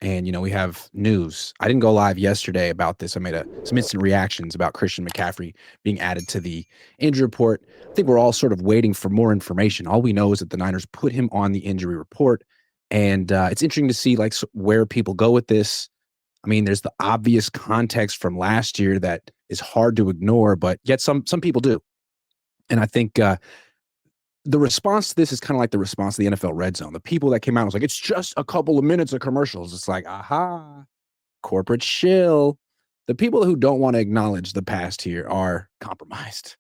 And, we have news. I didn't go live yesterday about this. I made some instant reactions about Christian McCaffrey being added to the injury report. I think we're all sort of waiting for more information. All we know is that the Niners put him on the injury report. And it's interesting to see where people go with this. I mean, there's the obvious context from last year that is hard to ignore, but yet some people do. And I think the response to this is kind of like the response to the NFL Red Zone. The people that came out was like, it's just a couple of minutes of commercials. It's like, aha, corporate shill. The people who don't want to acknowledge the past here are compromised.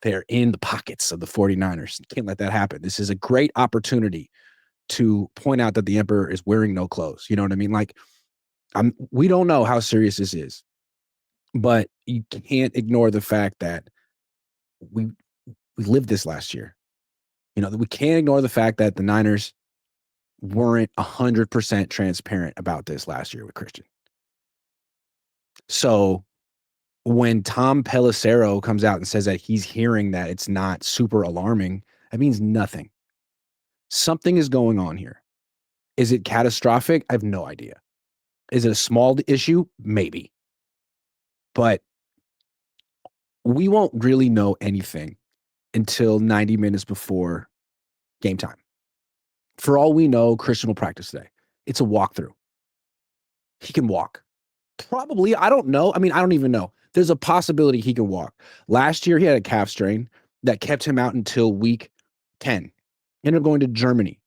They're in the pockets of the 49ers. Can't let that happen. This is a great opportunity to point out that the emperor is wearing no clothes. You know what I mean? We don't know how serious this is, but you can't ignore the fact that we lived this last year. We can't ignore the fact that the Niners weren't 100% transparent about this last year with Christian. So when Tom Pelissero comes out and says that he's hearing that it's not super alarming, that means nothing. Something is going on here. Is it catastrophic? I have no idea. Is it a small issue? Maybe. But we won't really know anything until 90 minutes before game time. For all we know, Christian will practice today. It's a walkthrough. He can walk. Probably. I don't know. I mean, I don't even know. There's a possibility he can walk. Last year, he had a calf strain that kept him out until week 10. Ended up going to Germany.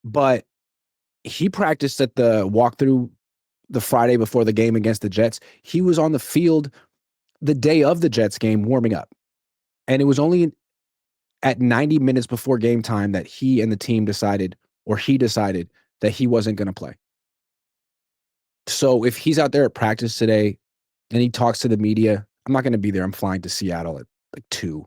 But he practiced at the walkthrough the Friday before the game against the Jets. He was on the field the day of the Jets game warming up. And it was only at 90 minutes before game time that he and the team decided that he wasn't going to play. So if he's out there at practice today and he talks to the media, I'm not going to be there. I'm flying to Seattle at 2.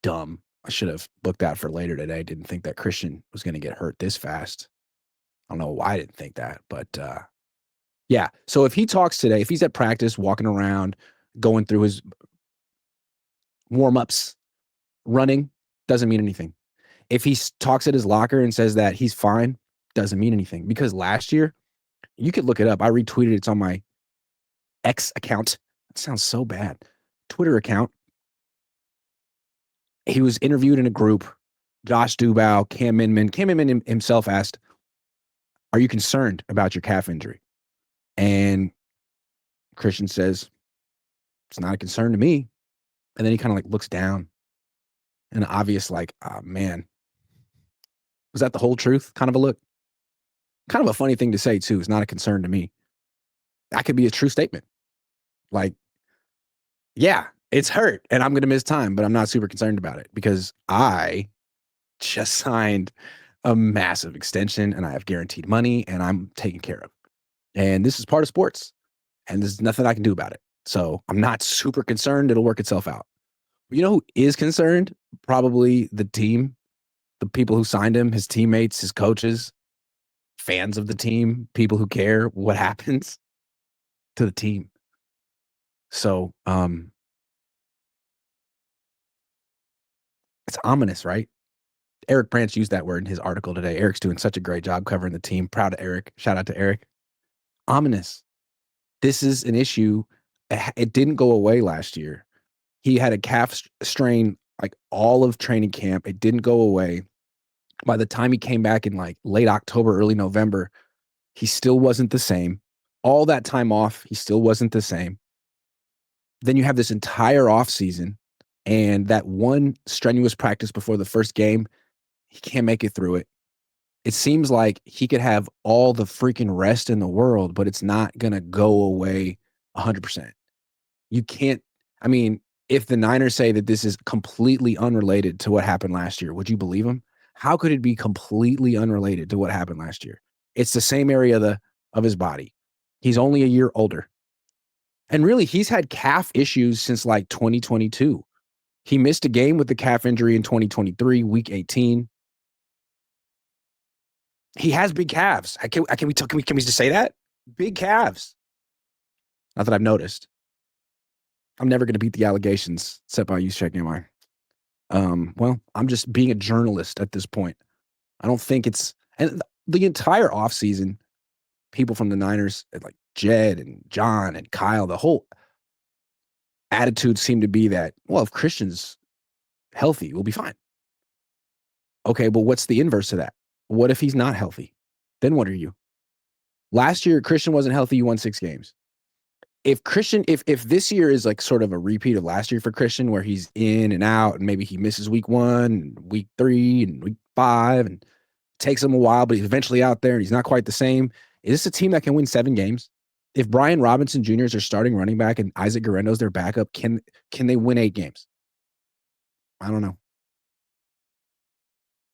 Dumb. I should have booked that for later today. Didn't think that Christian was going to get hurt this fast. I don't know why I didn't think that, but yeah. So if he talks today, if he's at practice, walking around, going through his warm-ups, running, doesn't mean anything. If he talks at his locker and says that he's fine, doesn't mean anything. Because last year, you could look it up. I retweeted it. It's on my X account. That sounds so bad. Twitter account. He was interviewed in a group. Josh Dubow, Cam Inman. Cam Inman himself asked, are you concerned about your calf injury? And Christian says, it's not a concern to me. And then he kind of looks down. And obvious, oh, man. Was that the whole truth? Kind of a look. Kind of a funny thing to say, too. It's not a concern to me. That could be a true statement. Yeah, it's hurt and I'm going to miss time, but I'm not super concerned about it because I just signed a massive extension and I have guaranteed money and I'm taken care of. And this is part of sports and there's nothing I can do about it. So I'm not super concerned. It'll work itself out. You know who is concerned? Probably the team, the people who signed him, his teammates, his coaches, fans of the team, people who care what happens to the team. So, it's ominous, right? Eric Branch used that word in his article today. Eric's doing such a great job covering the team. Proud of Eric. Shout out to Eric. Ominous. This is an issue. It didn't go away last year. He had a calf strain all of training camp. It didn't go away. By the time he came back in late October, early November, he still wasn't the same. All that time off, he still wasn't the same. Then you have this entire offseason and that one strenuous practice before the first game, he can't make it through it. It seems like he could have all the freaking rest in the world, but it's not going to go away 100%. You can't, if the Niners say that this is completely unrelated to what happened last year, would you believe them? How could it be completely unrelated to what happened last year? It's the same area of his body. He's only a year older. And really, he's had calf issues since 2022. He missed a game with the calf injury in 2023, week 18. He has big calves. Can we just say that? Big calves. Not that I've noticed. I'm never going to beat the allegations, except by you checking mine. Well, I'm just being a journalist at this point. I don't think it's, and the entire offseason, people from the Niners, like Jed and John and Kyle, the whole attitude seemed to be that, well, if Christian's healthy, we'll be fine. Okay, but what's the inverse of that? What if he's not healthy? Then what are you? Last year, Christian wasn't healthy. You won 6 games. If this year is like sort of a repeat of last year for Christian, where he's in and out, and maybe he misses week 1, and week 3, and week 5, and takes him a while, but he's eventually out there and he's not quite the same. Is this a team that can win 7 games? If Brian Robinson Jr. is their starting running back and Isaac Guerendo's their backup, can they win 8 games? I don't know.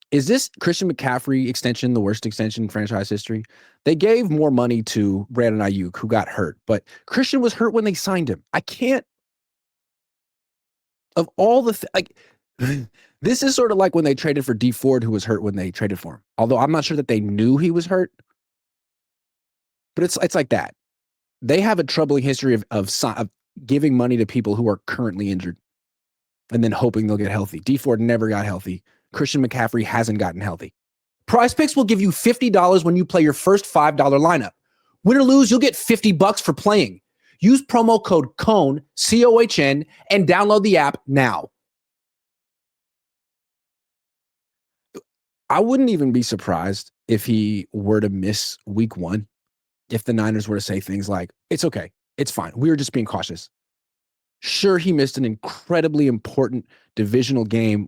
Is this Christian McCaffrey extension the worst extension in franchise history? They gave more money to Brandon Ayuk, who got hurt, but Christian was hurt when they signed him. I can't. Of all the this is sort of like when they traded for D Ford, who was hurt when they traded for him. Although I'm not sure that they knew he was hurt, but it's like that. They have a troubling history of giving money to people who are currently injured and then hoping they'll get healthy. D Ford never got healthy. Christian McCaffrey hasn't gotten healthy. Prize Picks will give you $50 when you play your first $5 lineup. Win or lose, you'll get $50 for playing. Use promo code Cohn, COHN, and download the app now. I wouldn't even be surprised if he were to miss week 1, if the Niners were to say things like, it's okay, it's fine, we were just being cautious. Sure, he missed an incredibly important divisional game,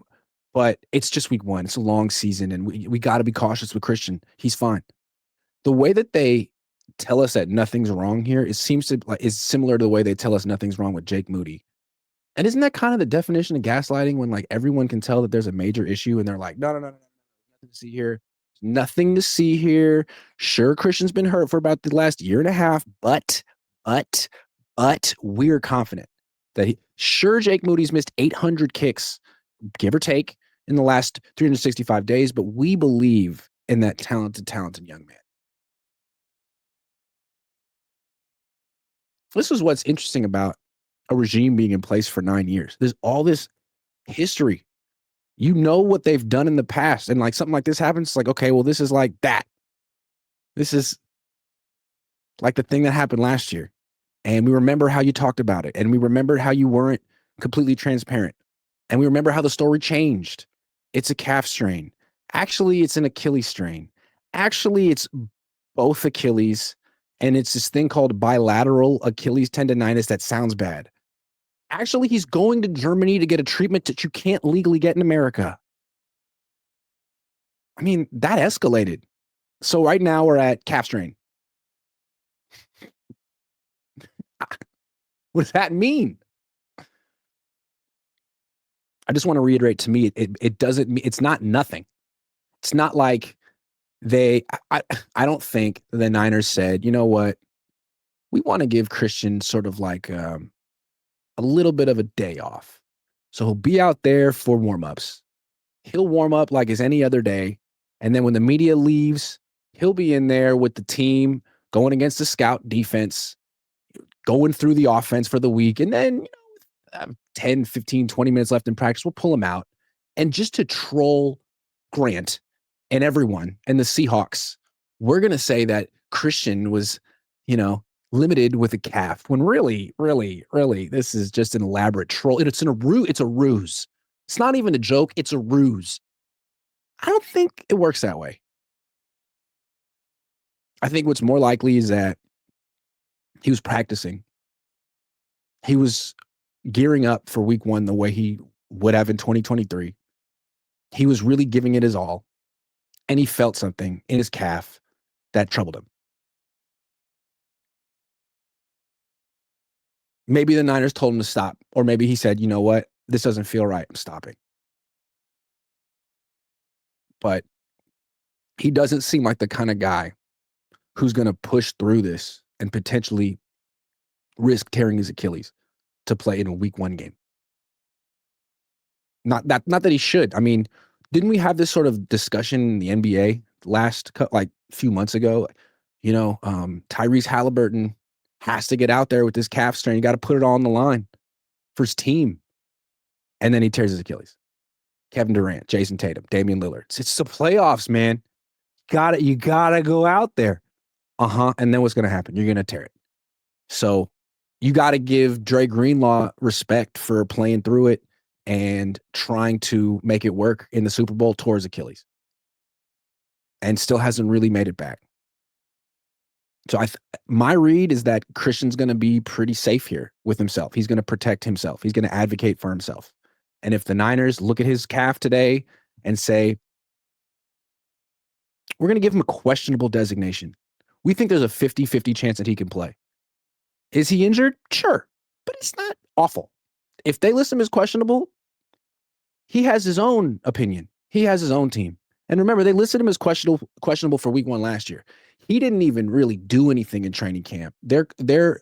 but it's just week 1. It's a long season, and we got to be cautious with Christian. He's fine. The way that they tell us that nothing's wrong here is similar to the way they tell us nothing's wrong with Jake Moody. And isn't that kind of the definition of gaslighting, when like everyone can tell that there's a major issue and they're like, no, nothing to see here. Nothing to see here. Sure, Christian's been hurt for about the last year and a half, but we're confident that Jake Moody's missed 800 kicks, give or take, in the last 365 days, but we believe in that talented young man. This is what's interesting about a regime being in place for 9 years. There's all this history. You know what they've done in the past, and like something like this happens, it's like, okay, well, this is like that. This is like the thing that happened last year. And we remember how you talked about it, and we remember how you weren't completely transparent. And we remember how the story changed. It's a calf strain. Actually, it's an Achilles strain. Actually, it's both Achilles, and it's this thing called bilateral Achilles tendonitis that sounds bad. Actually, he's going to Germany to get a treatment that you can't legally get in America. I mean, that escalated. So right now we're at calf strain. What does that mean? I just want to reiterate, to me, it doesn't mean, it's not nothing. It's not like I don't think the Niners said, you know what, we want to give Christian sort of like a little bit of a day off. So he'll be out there for warm-ups. He'll warm up like as any other day. And then when the media leaves, he'll be in there with the team going against the scout defense, going through the offense for the week. And then 10, 15, 20 minutes left in practice, we'll pull him out. And just to troll Grant and everyone and the Seahawks, we're going to say that Christian was, limited with a calf, when really, this is just an elaborate troll. It's a ruse. It's not even a joke. It's a ruse. I don't think it works that way. I think what's more likely is that he was practicing. He was gearing up for week 1 the way he would have in 2023. He was really giving it his all, and he felt something in his calf that troubled him. Maybe the Niners told him to stop, or maybe he said, you know what, this doesn't feel right, I'm stopping. But he doesn't seem like the kind of guy who's going to push through this and potentially risk tearing his Achilles to play in a week 1 game. Not that he should. I mean, didn't we have this sort of discussion in the NBA last few months ago? Tyrese Halliburton has to get out there with this calf strain. You got to put it all on the line for his team. And then he tears his Achilles. Kevin Durant, Jason Tatum, Damian Lillard. It's the playoffs, man. You gotta go out there. And then what's going to happen? You're going to tear it. So you got to give Dre Greenlaw respect for playing through it and trying to make it work in the Super Bowl towards Achilles, and still hasn't really made it back. So my read is that Christian's going to be pretty safe here with himself. He's going to protect himself. He's going to advocate for himself. And if the Niners look at his calf today and say, we're going to give him a questionable designation, we think there's a 50-50 chance that he can play. Is he injured? Sure, but it's not awful. If they list him as questionable, he has his own opinion. He has his own team. And remember, they listed him as questionable for week 1 last year. He didn't even really do anything in training camp. Their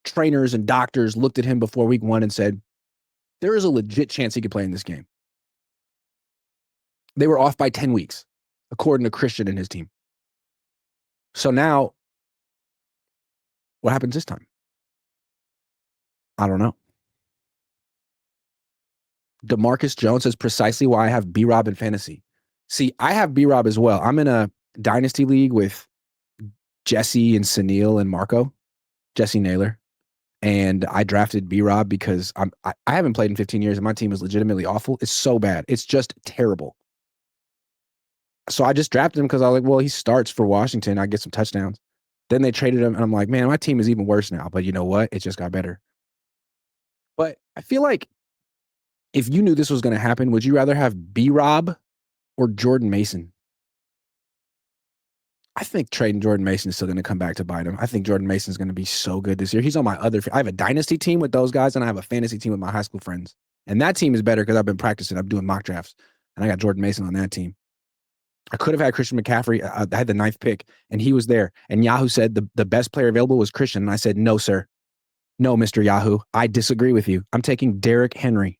trainers and doctors looked at him before week 1 and said, there is a legit chance he could play in this game. They were off by 10 weeks, according to Christian and his team. So now, what happens this time? I don't know. DeMarcus Jones is precisely why I have B-Rob in fantasy. See, I have B-Rob as well. I'm in a dynasty league with Jesse and Sunil and Marco, Jesse Naylor. And I drafted B-Rob because I haven't played in 15 years and my team is legitimately awful. It's so bad. It's just terrible. So I just drafted him because I was like, well, he starts for Washington. I get some touchdowns. Then they traded him and I'm like, man, my team is even worse now. But you know what? It just got better. But I feel like if you knew this was going to happen, would you rather have B-Rob or Jordan Mason? I think trading Jordan Mason is still going to come back to bite him. I think Jordan Mason is going to be so good this year. He's on my I have a dynasty team with those guys, and I have a fantasy team with my high school friends. And that team is better because I've been practicing. I'm doing mock drafts, and I got Jordan Mason on that team. I could have had Christian McCaffrey. I had the 9th pick, and he was there. And Yahoo said the best player available was Christian. And I said, no, sir. No, Mr. Yahoo. I disagree with you. I'm taking Derrick Henry.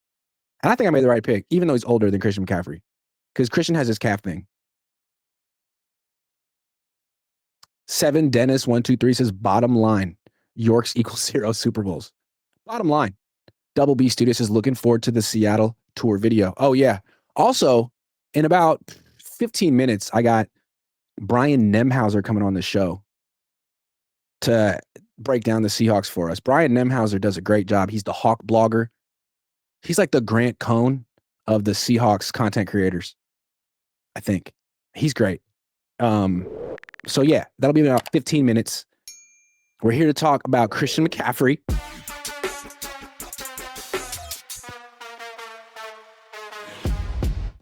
And I think I made the right pick, even though he's older than Christian McCaffrey, because Christian has his calf thing. 7 Dennis 123 says bottom line, Yorks equals 0 Super Bowls. Bottom line. Double B Studios is looking forward to the Seattle tour video. Oh yeah. Also, in about 15 minutes, I got Brian Nemhauser coming on the show to break down the Seahawks for us. Brian Nemhauser does a great job. He's the Hawk blogger. He's like the Grant Cohn of the Seahawks content creators, I think. He's great. So yeah, that'll be about 15 minutes. We're here to talk about Christian McCaffrey.